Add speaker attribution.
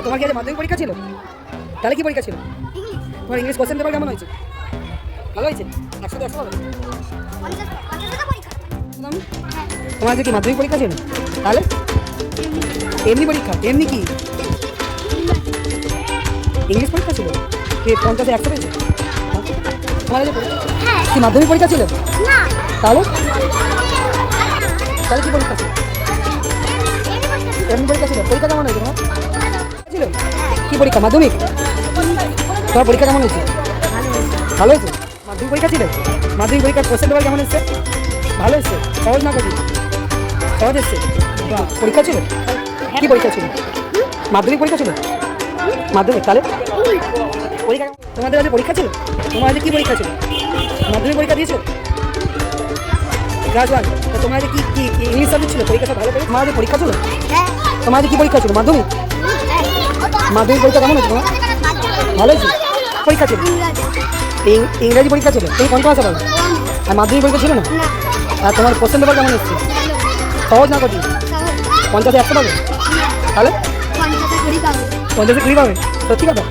Speaker 1: তোমার কি আজ মাধ্যমিক পরীক্ষা ছিল? তাহলে কি পরীক্ষা ছিল? তোমার ইংলিশ কোশ্চেন পেপার কেমন হয়েছে? ভালো হয়েছে? 100 হবে? তোমার আজকে কি মাধ্যমিক পরীক্ষা ছিল? তাহলে এমনি পরীক্ষা? এমনি কি ইংলিশ পরীক্ষা ছিল? কি 50-এ 100 পেয়েছে? তোমার আজকে কি মাধ্যমিক পরীক্ষা ছিল? তাহলে তাহলে কি পরীক্ষা ছিল? এমনি পরীক্ষা ছিল। পরীক্ষা কেমন হয়েছে তোমার? ছিল কি পরীক্ষা? মাধ্যমিক। তোমার পরীক্ষা কেমন হয়েছে? ভালো হয়েছে। মাধ্যমিক পরীক্ষা ছিল? মাধ্যমিক পরীক্ষার কোশ্চেন পেপার কেমন এসছে? ভালো এসছে? সহজ না কঠিন? সহজ এসছে। পরীক্ষা ছিল? কি পরীক্ষা ছিল? মাধ্যমিক পরীক্ষা ছিল? মাধ্যমিক। তাহলে পরীক্ষা তোমাদের আজকে পরীক্ষা ছিল? তোমার আজকে কি পরীক্ষা ছিল? মাধ্যমিক পরীক্ষা দিয়েছো? ক্লাস 1। তো তোমার আজকে কি ইংলিশ সাবজেক্ট ছিল? পরীক্ষা ভালো করে? তোমার আজকে পরীক্ষা ছিল? তোমার আজকে কি পরীক্ষা ছিল? মাধ্যমিক। মাধ্যমিক পরীক্ষা কেমন হয়েছে তোমার? ভালো হয়েছে। পরীক্ষা ছিল? ইংরেজি পরীক্ষা ছিল? তুমি কোন ক্লাসে পাবে? আর মাধ্যমিক পরীক্ষা ছিল না? আর তোমার কোশ্চেন পেপার কেমন এসছে? সহজ না কঠিন? 50-এ 100 পাবে? তাহলে 50-এ 20 পাবে। সত্যি কথা?